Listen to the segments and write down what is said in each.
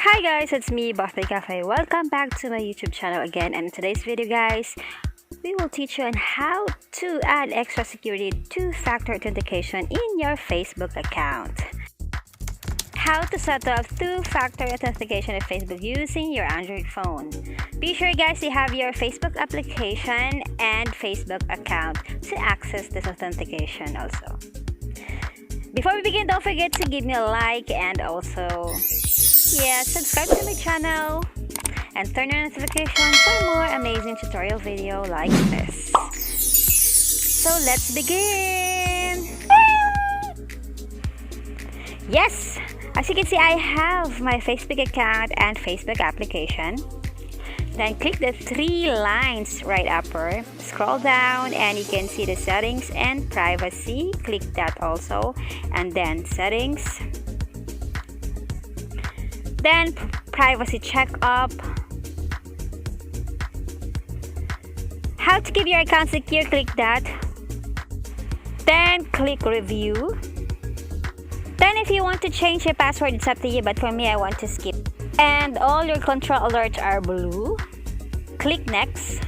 Hi guys, it's me, BOSSBABE CAFÉ. Welcome back to my YouTube channel again, and in today's video guys, we will teach you on how to add extra security two-factor authentication in your Facebook account. How to set up two-factor authentication of Facebook using your Android phone. Be sure guys you have your Facebook application and Facebook account to access this authentication also. Before we begin, don't forget to give me a like and also subscribe to my channel and turn on notification for more amazing tutorial video like this. So let's begin. Yes, as you can see, I have my Facebook account and Facebook application. Then click the three lines right upper, scroll down, and you can see the settings and privacy. Click that also, and then settings, then privacy check up. How to keep your account secure, click that. Then click review. Then if you want to change your password, it's up to you, but for me I want to skip. And all your control alerts are blue. Click next.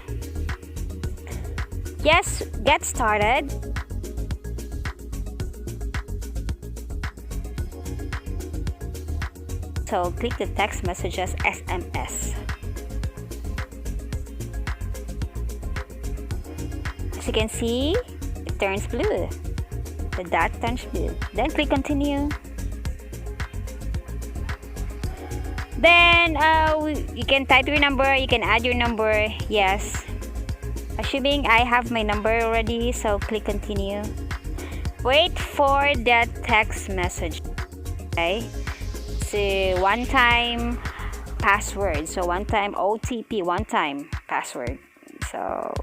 Yes, get started. So click the text messages SMS. As you can see, it turns blue. The dot turns blue. Then click continue. Then you can type your number, you can add your number. Yes, assuming I have my number already, so click continue. Wait for that text message. Okay, so one time password, so one time OTP, one time password. So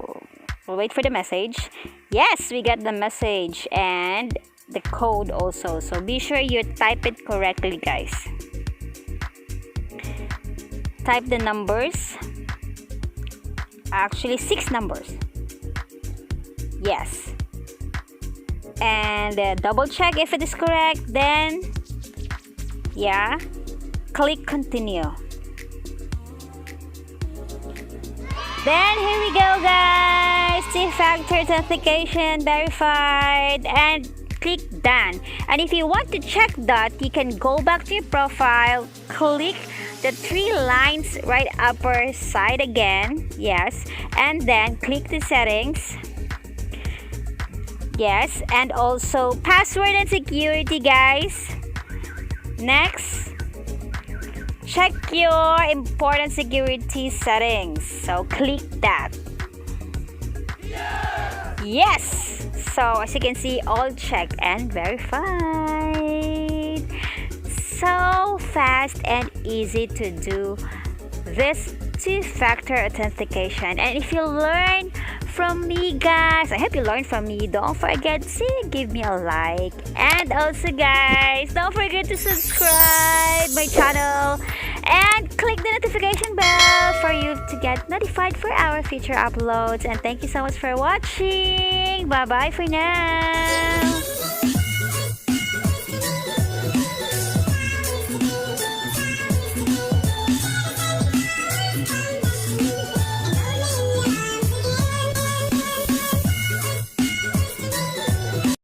we'll wait for the message. Yes, we got the message and the code also, so be sure you type it correctly guys. Type the numbers, actually 6 numbers. Yes, and double check if it is correct. Then click continue. Then here we go guys, two-factor authentication verified, and click done. And if you want to check that, you can go back to your profile, click the three lines right upper side again. Yes, and then click the settings. Yes, and also password and security guys. Next, check your important security settings, so click that. Yes, so as you can see, all checked and verified. So fast and easy to do this two-factor authentication. And if you learn from me guys, I hope you learned from me, don't forget to give me a like, and also guys, don't forget to subscribe my channel and click the notification bell for you to get notified for our future uploads. And thank you so much for watching. Bye bye for now.